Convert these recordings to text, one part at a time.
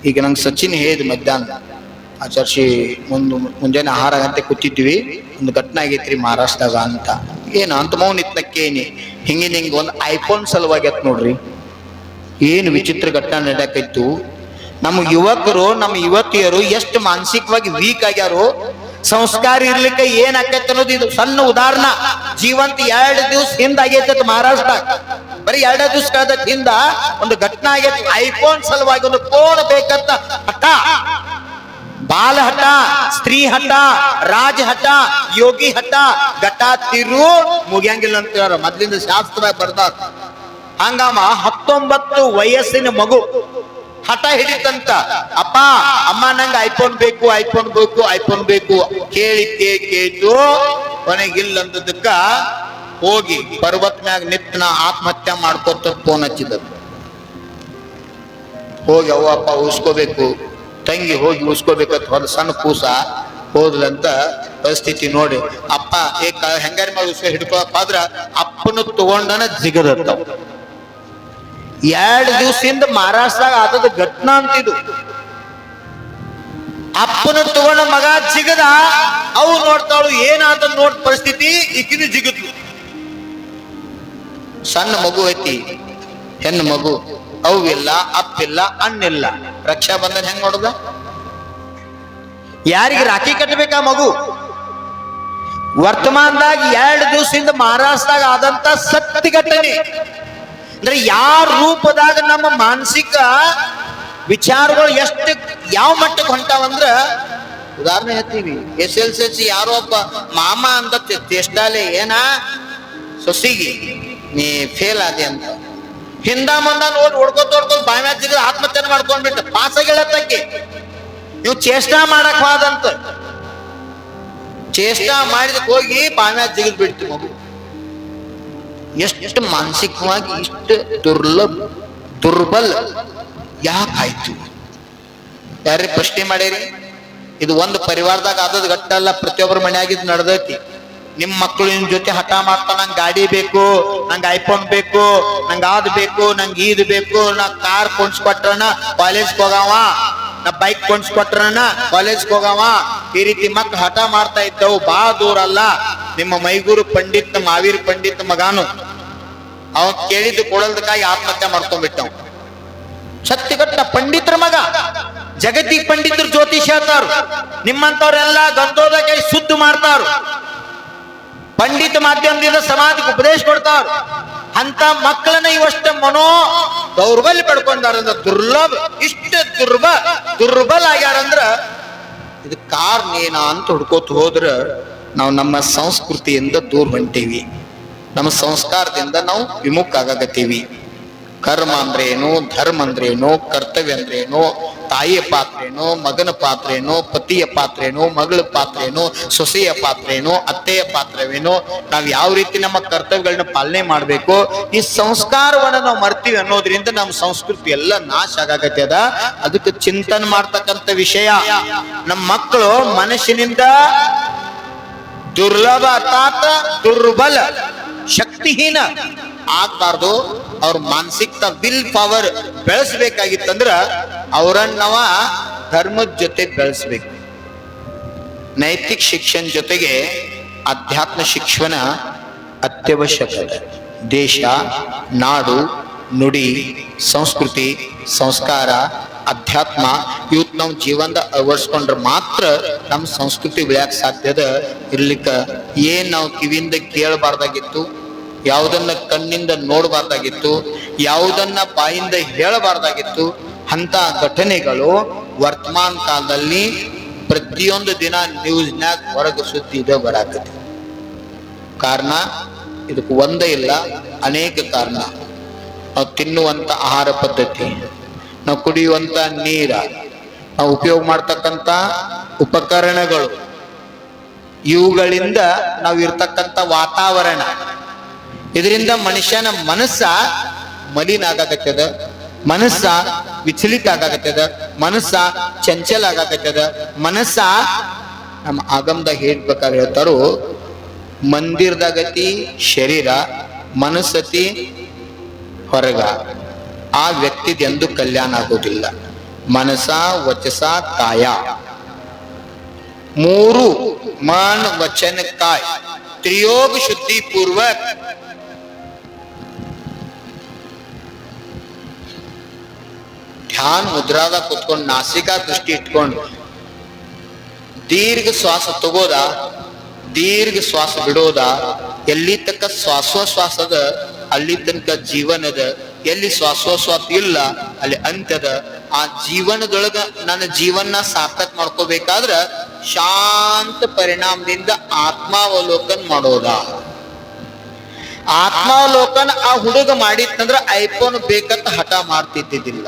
ಈಗ ನಂಗೆ ಸಚಿನ್ ಹೇಳಿದ ಮಧ್ಯಾಹ್ನ ಆಚರಿಸಿ ಮುಂಜಾನೆ 6 ಗಂಟೆ ಕೂತಿದ್ವಿ, ಒಂದು ಘಟನೆ ಆಗೈತ್ರಿ ಮಹಾರಾಷ್ಟ್ರದಾಗ ಅಂತ. ಏನು ಅಂತ ಮೌನ ಇತ್ನಕ್ಕೇನಿ ಹಿಂಗೆ ಒಂದು ಐಫೋನ್ ಸಲುವಾಗಿ ಆಯ್ತು ನೋಡ್ರಿ. ಏನು ವಿಚಿತ್ರ ಘಟನೆ ನಡೆಯಕೈತು. ನಮ್ಮ ಯುವಕರು, ನಮ್ಮ ಯುವತಿಯರು ಎಷ್ಟು ಮಾನಸಿಕವಾಗಿ ವೀಕ್ ಆಗ್ಯಾರು. ಸಂಸ್ಕಾರ ಇರ್ಲಿಕ್ಕೆ ಏನ್ ಆಕೈತೆ ಅನ್ನೋದು ಇದು ಸಣ್ಣ ಉದಾಹರಣೆ. ಜೀವಂತ 2 ದಿವಸ ಹಿಂದ ಆಗೈತೆ ಮಹಾರಾಷ್ಟ್ರ. ಬರೀ 2 ದಿವಸ ಕಳೆದ ಹಿಂದ ಒಂದು ಘಟನೆ ಆಗೈತೆ. ಐಫೋನ್ ಸಲುವಾಗಿ ಒಂದು ಫೋನ್ ಬೇಕಂತ ಹಠ, ಬಾಲ ಹಠ, ಸ್ತ್ರೀ ಹಠ, ರಾಜ ಹಠ, ಯೋಗಿ ಹಠ, ಘಟ ತಿರು ಮುಗಿಯಂಗಿಲ್ಲ ಅಂತ ಮೊದ್ಲಿಂದ ಶಾಸ್ತ್ರ ಬರ್ದಾರ. ಹಂಗಾಮ 19 ವಯಸ್ಸಿನ ಮಗು ಹಠ ಹಿಡಿತಂತ, ಅಪ್ಪ ಅಮ್ಮ ನಂಗೆ ಐಫೋನ್ ಬೇಕು, ಐಫೋನ್ ಬೇಕು, ಐಫೋನ್ ಬೇಕು. ಕೇಳಿತು ಕೊನೆಗಿಲ್ಲ ಅಂದದಕ್ಕ ಹೋಗಿ ಪರ್ವತ್ ಮ್ಯಾಗ ನಿತ್ನ ಆತ್ಮಹತ್ಯೆ ಮಾಡ್ಕೊತ ಫೋನ್ ಹಚ್ಚಿದ. ಹೋಗಿ ಅವ್ವ ಅಪ್ಪ ಉಸ್ಕೋಬೇಕು, ತಂಗಿ ಹೋಗಿ ಉಸ್ಕೋಬೇಕಂತ ಹೊರ ಸಣ್ಣ ಕೂಸ ಹೋದ್ಲಂತ ಪರಿಸ್ಥಿತಿ ನೋಡಿ ಅಪ್ಪ ಹೆಂಗಾರಿ ಮಾಡಿ ಉಸ್ಕೊ ಹಿಡ್ಕೊಳಪ್ಪ ಆದ್ರ ಅಪ್ಪನ ತಗೊಂಡನ ಜಿಗದತ್ತ. 2 ದಿವಸದಿಂದ ಮಹಾರಾಷ್ಟ್ರದಾಗ ಆದದ ಘಟನಾ ಅಂತಿದು. ಅಪ್ಪನ ತಗೊಂಡ ಮಗ ಜಿಗದ, ಅವು ನೋಡ್ತಾಳು ಏನಾದ ನೋಡ್ ಪರಿಸ್ಥಿತಿ, ಈಕಿನ ಜಿಗದ್ಲು. ಸಣ್ಣ ಮಗು ಐತಿ, ಹೆಣ್ಣು ಮಗು, ಅವಿಲ್ಲ, ಅಪ್ಪಿಲ್ಲ, ಅಣ್ಣಿಲ್ಲ. ರಕ್ಷಾ ಬಂಧನ ಹೆಂಗ್ ನೋಡುದ? ಯಾರಿಗೆ ರಾಖಿ ಕಟ್ಟಬೇಕಾ ಮಗು? ವರ್ತಮಾನದಾಗ 2 ದಿವಸದಿಂದ ಮಹಾರಾಷ್ಟ್ರದಾಗ ಆದಂತ ಸತ್ಯ ಘಟನೆ ಅಂದ್ರೆ ಯಾರ ರೂಪದಾಗ ನಮ್ಮ ಮಾನಸಿಕ ವಿಚಾರಗಳು ಎಷ್ಟು ಯಾವ ಮಟ್ಟಕ್ಕೆ ಹೊಂಟಾವಂದ್ರ, ಉದಾಹರಣೆ ಹೇಳ್ತೀವಿ. SLC ಯಾರೋ ಒಬ್ಬ ಮಾಮ ಅಂತ ಚೇಷ್ಟಾಲೆ, ಏನ ಸೊಸಿಗಿ ನೀ ಫೇಲ್ ಆದಿ ಅಂತ ಹಿಂದ ಮುಂದ ನೋಡಿ ಹೊಡ್ಕೊತ ಬಾಯ್ಮ್ಯಾಗ ಜಿಗ ಆತ್ಮಹತ್ಯೆ ಮಾಡ್ಕೊಂಡ್ಬಿಟ್ಟು ಪಾಸ್ ಆಗಿಳತ್ತಕ್ಕೆ. ನೀವು ಚೇಷ್ಟಾ ಮಾಡಕ್ ಹೋದಂತ ಚೇಷ್ಟಾ ಮಾಡಿದಕ್ಕೆ ಹೋಗಿ ಬಾಯ್ಮ್ಯಾಗ ಜಿಗಿದ್ ಬಿಡ್ತು ಮಗು. ಎಷ್ಟು ಮಾನಸಿಕವಾಗಿ ಇಷ್ಟು ದುರ್ಬಲ ಯಾಕಾಯ್ತು? ಯಾರೇ ಪ್ರಶ್ನೆ ಮಾಡ್ಯಾರಿ? ಇದು ಒಂದು ಪರಿವಾರದಾಗ ಆದದ್ ಗಟ್ಟಲ್ಲ, ಪ್ರತಿಯೊಬ್ಬರ ಮನೆಯಾಗಿದ್ ನಡೆದೈತಿ. ನಿಮ್ ಮಕ್ಕಳು ನಿಮ್ ಜೊತೆ ಹಠ ಮಾಡ್ತಾ ನಂಗೆ ಗಾಡಿ ಬೇಕು, ನಂಗೆ ಐಫೋನ್ ಬೇಕು, ನಂಗೆ ಅದ್ ಬೇಕು, ನಂಗೆ ಈದ್ ಬೇಕು, ನಾ ಕಾರ್ ಕೊಂಡ್ಸ್ಕೊಟ್ರನ ಕಾಲೇಜ್ಗೆ ಹೋಗವ, ನಾ ಬೈಕ್ ಕೊಂಡ್ಸ್ಕೊಟ್ರನ ಕಾಲೇಜ್ಗೆ ಹೋಗವ. ಈ ರೀತಿ ಮಕ್ಳು ಹಠ ಮಾಡ್ತಾ ಇದ್ದವು. ಬಹಳ ದೂರ ಅಲ್ಲ, ನಿಮ್ಮ ಮೈಗೂರು ಪಂಡಿತ್ ಮಾವೀರ್ ಪಂಡಿತ್ ಮಗಾನು ಅವ ಕೇಳಿದ್ದು ಕೊಡಲ್ದಕ್ಕಾಗಿ ಆತ್ಮಹತ್ಯೆ ಮಾಡ್ಕೊಂಡ್ಬಿಟ್ಟವ್. ಸತ್ಯಘಟ್ಟ ಪಂಡಿತರ ಮಗ, ಜಗತಿ ಪಂಡಿತರು ಜ್ಯೋತಿಷ್ ಹೇಳ್ತಾರು. ನಿಮ್ಮಂತವ್ರೆಲ್ಲ ಗಂಧೋದಕ್ಕೆ ಶುದ್ಧ ಮಾಡ್ತಾರು, ಪಂಡಿತ ಮಾಧ್ಯಮದಿಂದ ಸಮಾಜಕ್ಕೆ ಉಪದೇಶ ಕೊಡ್ತಾರ. ಅಂತ ಮಕ್ಕಳನ್ನ ಇವಷ್ಟ ಮನೋ ದೌರ್ಬಲ್ಯ ಪಡ್ಕೊಂಡಾರಂದ್ರ ದುರ್ಲಭ, ಇಷ್ಟ ದುರ್ಬಲ ಆಗ್ಯಾರಂದ್ರ ಇದು ಕಾರಣ ಏನ ಅಂತ ಹುಡ್ಕೋತ ಹೋದ್ರ ನಾವು ನಮ್ಮ ಸಂಸ್ಕೃತಿಯಿಂದ ದೂರ ಹೊಂಟೀವಿ, ನಮ್ಮ ಸಂಸ್ಕಾರದಿಂದ ನಾವು ವಿಮುಖ ಆಗಕತ್ತೀವಿ. ಕರ್ಮ ಅಂದ್ರೇನು, ಧರ್ಮ ಅಂದ್ರೇನು, ಕರ್ತವ್ಯ ಅಂದ್ರೇನು, ತಾಯಿಯ ಪಾತ್ರೇನು, ಮಗನ ಪಾತ್ರೇನು, ಪತಿಯ ಪಾತ್ರೇನು, ಮಗಳ ಪಾತ್ರೇನು, ಸೊಸೆಯ ಪಾತ್ರೇನು, ಅತ್ತೆಯ ಪಾತ್ರವೇನು, ನಾವ್ ಯಾವ ರೀತಿ ನಮ್ಮ ಕರ್ತವ್ಯಗಳನ್ನ ಪಾಲನೆ ಮಾಡ್ಬೇಕು, ಈ ಸಂಸ್ಕಾರವನ್ನ ನಾವು ಮರ್ತೀವಿ ಅನ್ನೋದ್ರಿಂದ ನಮ್ಮ ಸಂಸ್ಕೃತಿ ಎಲ್ಲ ನಾಶ ಆಗಾಕತ್ಯದ. ಅದಕ್ಕೆ ಚಿಂತನೆ ಮಾಡ್ತಕ್ಕಂಥ ವಿಷಯ. ನಮ್ಮ ಮಕ್ಕಳು ಮನಸ್ಸಿನಿಂದ ದುರ್ಲಭ ಅರ್ಥಾತ್ ದುರ್ಬಲ, ಶಕ್ತಿಹೀನ ಆಗ್ಬಾರ್ದು. ಅವ್ರ ಮಾನಸಿಕ ವಿಲ್ ಪವರ್ ಬೆಳೆಸ್ಬೇಕಾಗಿತ್ತಂದ್ರ ಅವರನ್ನವ ಧರ್ಮದ ಜೊತೆ ಬೆಳೆಸ್ಬೇಕು. ನೈತಿಕ ಶಿಕ್ಷಣ ಜೊತೆಗೆ ಅಧ್ಯಾತ್ಮ ಶಿಕ್ಷಣ ಅತ್ಯವಶ್ಯಕ. ದೇಶ, ನಾಡು, ನುಡಿ, ಸಂಸ್ಕೃತಿ, ಸಂಸ್ಕಾರ, ಅಧ್ಯಾತ್ಮ ಇವತ್ತು ನಾವು ಜೀವನದ ಅಳವಡಿಸ್ಕೊಂಡ್ರೆ ಮಾತ್ರ ನಮ್ಮ ಸಂಸ್ಕೃತಿ ಬೆಳೆಯಕ್ಕೆ ಸಾಧ್ಯದ. ಇರ್ಲಿಕ್ಕ ಏನ್ ನಾವು ಕಿವಿಯಿಂದ ಕೇಳಬಾರ್ದಾಗಿತ್ತು, ಯಾವುದನ್ನ ಕಣ್ಣಿಂದ ನೋಡಬಾರ್ದಾಗಿತ್ತು, ಯಾವುದನ್ನ ಬಾಯಿಂದ ಹೇಳಬಾರ್ದಾಗಿತ್ತು, ಅಂತ ಘಟನೆಗಳು ವರ್ತಮಾನ ಕಾಲದಲ್ಲಿ ಪ್ರತಿಯೊಂದು ದಿನ ನ್ಯೂಸ್ನ್ಯಾಗ ಹೊರಗೆ ಸುದ್ದಿ ಇದೆ ಬರಾಕತಿ. ಕಾರಣ ಇದಕ್ಕೆ ಒಂದೇ ಇಲ್ಲ, ಅನೇಕ ಕಾರಣ. ನಾವು ತಿನ್ನುವಂತ ಆಹಾರ ಪದ್ಧತಿ, ನಾವು ಕುಡಿಯುವಂತ ನೀರ, ನಾವು ಉಪಯೋಗ ಮಾಡ್ತಕ್ಕಂಥ ಉಪಕರಣಗಳು, ಇವುಗಳಿಂದ ನಾವು ಇರ್ತಕ್ಕಂಥ ವಾತಾವರಣ, ಇದರಿಂದ ಮನುಷ್ಯನ ಮನಸ್ಸ ಮಲಿನ ಆಗಾಕತ್ತದ, ಮನಸ್ಸ ವಿಚಲಿತ ಆಗಾಕತ್ತದ, ಮನಸ್ಸ ಚಂಚಲ ಆಗಾಕತ್ತದ. ಮನಸ್ಸ ನಮ್ಮ ಆಗಮದಾಗ ಹೇಳ್ಬೇಕಾದ್ರೆ ಹೇಳ್ತಾರೋ, ಮಂದಿರದಾಗತಿ ಶರೀರ, ಮನಸ್ಸತಿ ಹೊರಗ. ಆ ವ್ಯಕ್ತಿದ ಎಂದು ಕಲ್ಯಾಣ ಆಗೋದಿಲ್ಲ. ಮನಸ ವಚಸ ಕಾಯ. ಮೂರು मन वचन काय त्रियोग शुद्धि पूर्वक ध्यान मुद्राದ ಕೂತ್ಕೊಂಡು ನಾಸಿಕಾ ದೃಷ್ಟಿ ಇಟ್ಕೊಂಡು ದೀರ್ಘ ಶ್ವಾಸ ತಗೋದ, ದೀರ್ಘ ಶ್ವಾಸ ಬಿಡೋದ. ಎಲ್ಲಿ ತನಕ ಶ್ವಾಸೋಶ್ವಾಸದ ಅಲ್ಲಿ ತನಕ ಜೀವನದ, ಎಲ್ಲಿ ಶ್ವಾಸೋಶ್ವಾಸ ಇಲ್ಲ ಅಲ್ಲಿ ಅಂತ್ಯದ. ಆ ಜೀವನದೊಳಗ ನನ್ನ ಜೀವನ ಸಾರ್ಥಕ ಮಾಡ್ಕೋಬೇಕಾದ್ರ ಶಾಂತ ಪರಿಣಾಮದಿಂದ ಆತ್ಮಾವಲೋಕನ್ ಮಾಡೋದ. ಆತ್ಮಾವಲೋಕನ್ ಆ ಹುಡುಗ ಮಾಡಿತ್ತಂದ್ರ ಐಫೋನ್ ಬೇಕಂತ ಹಠ ಮಾಡ್ತಿದ್ದಿದ್ದಿಲ್ಲ.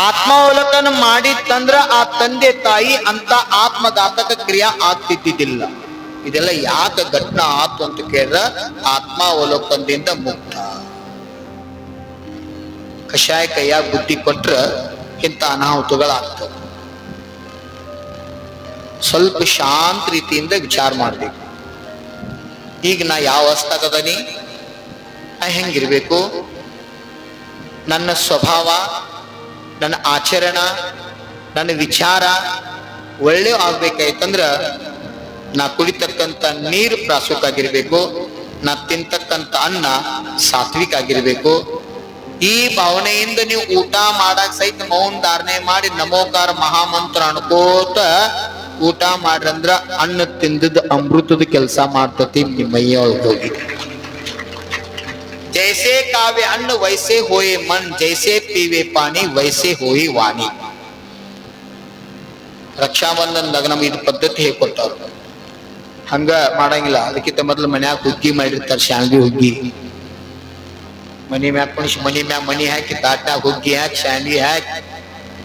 ಆತ್ಮಾವಲೋಕನ ಮಾಡಿತ್ತಂದ್ರ ಆ ತಂದೆ ತಾಯಿ ಅಂತ ಆತ್ಮಘಾತಕ ಕ್ರಿಯಾ ಆಗ್ತಿದ್ದಿದ್ದಿಲ್ಲ. ಇದೆಲ್ಲ ಯಾಕೆ ಘಟನಾ ಆತು ಅಂತ ಕೇಳಿದ್ರ ಆತ್ಮಾವಲೋಕನದಿಂದ ಮುಕ್ತ. ಕಷಾಯ ಕೈಯಾಗ ಬುದ್ಧಿ ಕೊಟ್ರ ಇಂಥ ಅನಾಹುತಗಳಾಗ್ತವೆ. ಸ್ವಲ್ಪ ಶಾಂತ ರೀತಿಯಿಂದ ವಿಚಾರ ಮಾಡ್ಬೇಕು. ಈಗ ನಾ ಯಾವ ಅವಸ್ಥಾಗದನಿ, ನಾ ಹೆಂಗಿರ್ಬೇಕು, ನನ್ನ ಸ್ವಭಾವ, ನನ್ನ ಆಚರಣ, ನನ್ನ ವಿಚಾರ ಒಳ್ಳೆ ಆಗ್ಬೇಕಾಯ್ತಂದ್ರ ನಾ ಕುಡಿತಕ್ಕಂಥ ನೀರು ಪ್ರಾಸುಕ ಆಗಿರ್ಬೇಕು, ನಾ ತಿಂತಕ್ಕಂಥ ಅನ್ನ ಸಾತ್ವಿಕ ಆಗಿರ್ಬೇಕು. ಈ ಭಾವನೆಯಿಂದ ನೀವು ಊಟ ಮಾಡಕ್ ಸಹಿತ ಮೌನ ಧಾರಣೆ ಮಾಡಿ ನಮೋಕಾರ ಮಹಾಮಂತ್ರ ಅನ್ಕೋತ ಊಟ ಮಾಡ್ರಂದ್ರ ಅನ್ನ ತಿಂದದ ಅಮೃತದ ಕೆಲಸ ಮಾಡ್ತತಿ ಮೈಯೊಳಗೆ ಹೋಗಿ. ಜೈಸೆ ಕಾವೆ ಅನ್ನ ವೈಸೆ ಹೋಯೆ ಮನ್, ಜೈಸೆ ಪೀವೆ ಪಾನಿ ವೈಸೆ ಹೋಯಿ ವಾಣಿ. ರಕ್ಷಾಬಂಧನದಾಗ ನಮ್ಗೆ ಇದು ಪದ್ಧತಿ ಹೇಳ್ಕೊಟ್ಟವ್ರು. ಹಂಗ ಮಾಡಂಗಿಲ್ಲ. ಅದಕ್ಕಿಂತ ಮೊದಲು ಮನ್ಯಾಗ ಹುಗ್ಗಿ ಮಾಡಿರ್ತಾರೆ, ಶಾಂಡ್ಗಿ ಹುಗ್ಗಿ. ಮನಿ ಮ್ಯಾಗ ಕುಣಿಸಿ ಮನಿ ಮ್ಯಾಗ ಮನಿ ಹಾಕಿ ತಾಟ್ನಾಗ ಹುಗ್ಗಿ ಹಾಕಿ ಶಾಂಡ್ಗಿ ಹಾಕಿ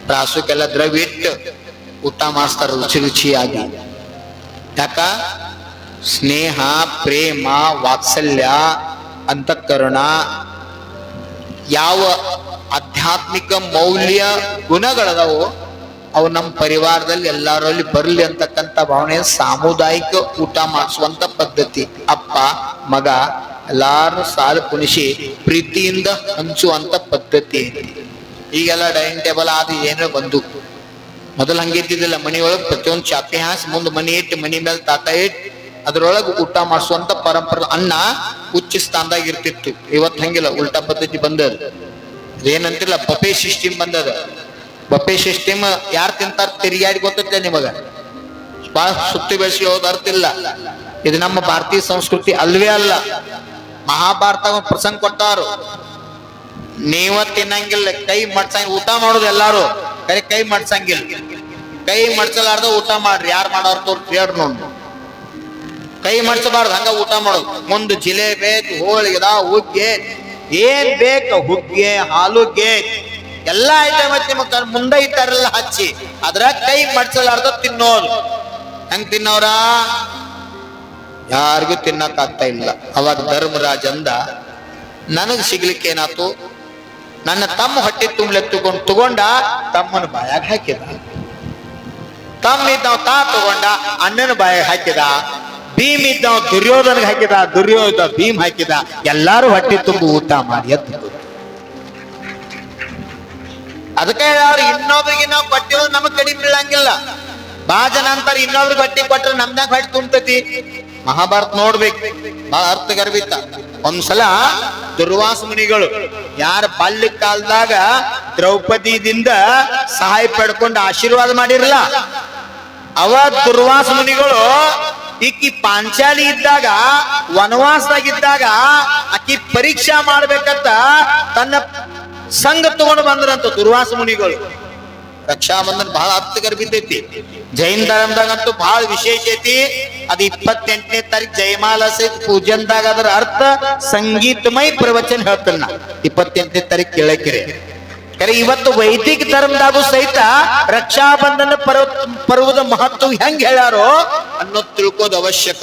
ಪ್ರಾಸುಕ್ಕೆಲ್ಲ ದ್ರವ್ಯ ಇಟ್ಟು ಊಟ ಮಾಡಿಸ್ತಾರ ರುಚಿ ರುಚಿಯಾಗಿ. ಯಾಕ? ಸ್ನೇಹ, ಪ್ರೇಮ, ವಾತ್ಸಲ್ಯ, ಅಂತಃಕರಣ, ಯಾವ ಆಧ್ಯಾತ್ಮಿಕ ಮೌಲ್ಯ ಗುಣಗಳದಾವೋ ಅವು ನಮ್ಮ ಪರಿವಾರದಲ್ಲಿ ಎಲ್ಲರಲ್ಲಿ ಬರಲಿ ಅಂತಕ್ಕಂಥ ಭಾವನೆ ಸಾಮುದಾಯಿಕ ಊಟ ಮಾಡಿಸುವಂತ ಪದ್ಧತಿ. ಅಪ್ಪ ಮಗ ಎಲ್ಲಾರು ಸಾಲು ಕುಣಿಸಿ ಪ್ರೀತಿಯಿಂದ ಹಂಚುವಂತ ಪದ್ಧತಿ. ಈಗೆಲ್ಲ ಡೈನಿಂಗ್ ಟೇಬಲ್ ಆದ ಏನೋ ಬಂದು. ಮೊದಲು ಹಂಗಿದ್ದಿದ್ದಿಲ್ಲ. ಮನಿಯೊಳಗೆ ಪ್ರತಿಯೊಂದು ಚಾಪೆ ಹಾಸಿ ಮುಂದೆ ಮನಿ ಇಟ್ಟು ಮನಿ ಮೇಲೆ ತಾತ ಇಟ್ಟು ಅದ್ರೊಳಗೆ ಊಟ ಮಾಡಿಸುವಂತ ಪರಂಪರೆ. ಅನ್ನ ಉಚ್ಚ ಸ್ಥಾನದಾಗ ಇರ್ತಿತ್ತು. ಇವತ್ತು ಹಂಗಿಲ್ಲ, ಉಲ್ಟಾ ಪದ್ಧತಿ ಬಂದದ. ಏನಂತಿಲ್ಲ, ಬಫೆ ಸಿಸ್ಟಮ್ ಬಂದದ. ಬಫೆ ಸಿಸ್ಟಮ್ ಯಾರು ತಿಂತಾರ ತಿರುಗಾಡಿ ಗೊತ್ತೈತೆ ನಿಮಗ? ಬಹಳ ಸುತ್ತಿ ಬೆಳೆಸಿ ಹೋದ ಅರ್ಥ ಇಲ್ಲ. ಇದು ನಮ್ಮ ಭಾರತೀಯ ಸಂಸ್ಕೃತಿ ಅಲ್ವೇ ಅಲ್ಲ. ಮಹಾಭಾರತ ಪ್ರಸಂಗ ಕೊಟ್ಟಾರು. ನೀವ ತಿನ್ನಂಗಿಲ್ಲ, ಕೈ ಮಡ್ಸಂಗ ಊಟ ಮಾಡೋದು ಎಲ್ಲಾರು, ಕೈ ಮಡ್ಸಂಗಿಲ್ಲ. ಕೈ ಮಡ್ಸಲಾರ್ದ ಊಟ ಮಾಡ್ರಿ. ಯಾರು ಮಾಡೋರು ತೋರ್ ನೋಡ್. ಕೈ ಮಡ್ಸಬಾರ್ದು, ಹಂಗ ಊಟ ಮಾಡೋದು. ಮುಂದೆ ಜಿಲೇಬಿ, ಹೋಳಿಗೆದ, ಹುಗ್ಗೆ, ಏನ್ ಬೇಕು ಹುಗ್ಗೆ, ಹಾಲುಗ್ಗೆ ಎಲ್ಲಾ ಐಟಮ್ ನಿಮಗ್ ಮುಂದೆ ಇಟ್ಟಾರೆಲ್ಲ ಹಚ್ಚಿ ಅದ್ರ ಕೈ ಮಡ್ಸಲಾರ್ದ ತಿನ್ನೋದು. ಹೆಂಗ್ ತಿನ್ನೋರ? ಯಾರಿಗೂ ತಿನ್ನಕ್ ಆಗ್ತಾ ಇಲ್ಲ. ಅವಾಗ ಧರ್ಮರಾಜ ಅಂದ, ನನಗ್ ಸಿಗ್ಲಿಕ್ಕೆ ಏನಾತು? ನನ್ನ ತಮ್ಮ ಹೊಟ್ಟೆ ತುಂಬಲೆತ್ತುಕೊಂಡು ತಗೊಂಡ ತಮ್ಮನ ಬಾಯಾಗ ಹಾಕಿದ. ತಮ್ಮ ಇದ್ದವ್ ತಾ ತಗೊಂಡ ಅಣ್ಣನ ಬಾಯಾಗ ಹಾಕಿದ. ಭೀಮ್ ಇದ್ದವ್ ದುರ್ಯೋಧನಗೆ ಹಾಕಿದ, ದುರ್ಯೋಧನ ಭೀಮ್ ಹಾಕಿದ. ಎಲ್ಲಾರು ಹೊಟ್ಟೆ ತುಂಬ ಊಟ ಮಾಡಿ ಎದ್ದು. ಅದಕ್ಕೆ ಅವ್ರು ಇನ್ನೊಬ್ರಿಗೆ ನಾವು ಕೊಟ್ಟಿರೋದು ನಮಗ್ ಕಡಿಮೆ ಬೀಳಂಗಿಲ್ಲ. ಬಹಳ ಜನ ಅಂತಾರೆ ಇನ್ನೊಬ್ರಿಗೆ ಹೊಟ್ಟಿ ಕೊಟ್ರೆ ನಮ್ದಾಗ ಹೊಟ್ಟೆ ತುಂಬತತಿ. ಮಹಾಭಾರತ ನೋಡ್ಬೇಕು, ಬಹಳ ಅರ್ಥಗರ್ಭಿತ. ಒಂದ್ಸಲ ದುರ್ವಾಸ ಮುನಿಗಳು ಯಾರ ಬಾಲ್ಯ ಕಾಲದಾಗ ದ್ರೌಪದಿದಿಂದ ಸಹಾಯ ಪಡ್ಕೊಂಡು ಆಶೀರ್ವಾದ ಮಾಡಿರಲ್ಲ, ಅವ ದುರ್ವಾಸ ಮುನಿಗಳು ಈಕಿ ಪಾಂಚಾಲಿ ಇದ್ದಾಗ ವನವಾಸದಾಗಿದ್ದಾಗ ಆಕಿ ಪರೀಕ್ಷಾ ಮಾಡ್ಬೇಕಂತ ತನ್ನ ಸಂಘ ತಗೊಂಡು ಬಂದ್ರಂತ ದುರ್ವಾಸ ಮುನಿಗಳು. ರಕ್ಷಾಬಂಧನ ಬಹಳ ಅರ್ಥಗರ್ಭಿತೈತಿ. ಜೈನ್ ಧರ್ಮದಾಗಂತೂ ಬಹಳ ವಿಶೇಷ ಐತಿ. ಅದು 28ನೇ ತಾರೀಕು ಜಯಮಾಲ ಸಹಿತ ಪೂಜನ್ದಾಗ ಅದರ ಅರ್ಥ ಸಂಗೀತಮಯ ಪ್ರವಚನ ಹೇಳ್ತಾನ. 28ನೇ ತಾರೀಕು ಕೇಳಕ್ಕಿರಿ. ಕರೆ ಇವತ್ತು ವೈದಿಕ ಧರ್ಮದಾಗೂ ಸಹಿತ ರಕ್ಷಾಬಂಧನ ಪರ್ವದ ಮಹತ್ವ ಹೆಂಗ್ ಹೇಳ್ಯಾರೋ ಅನ್ನೋದು ತಿಳ್ಕೋದು ಅವಶ್ಯಕ.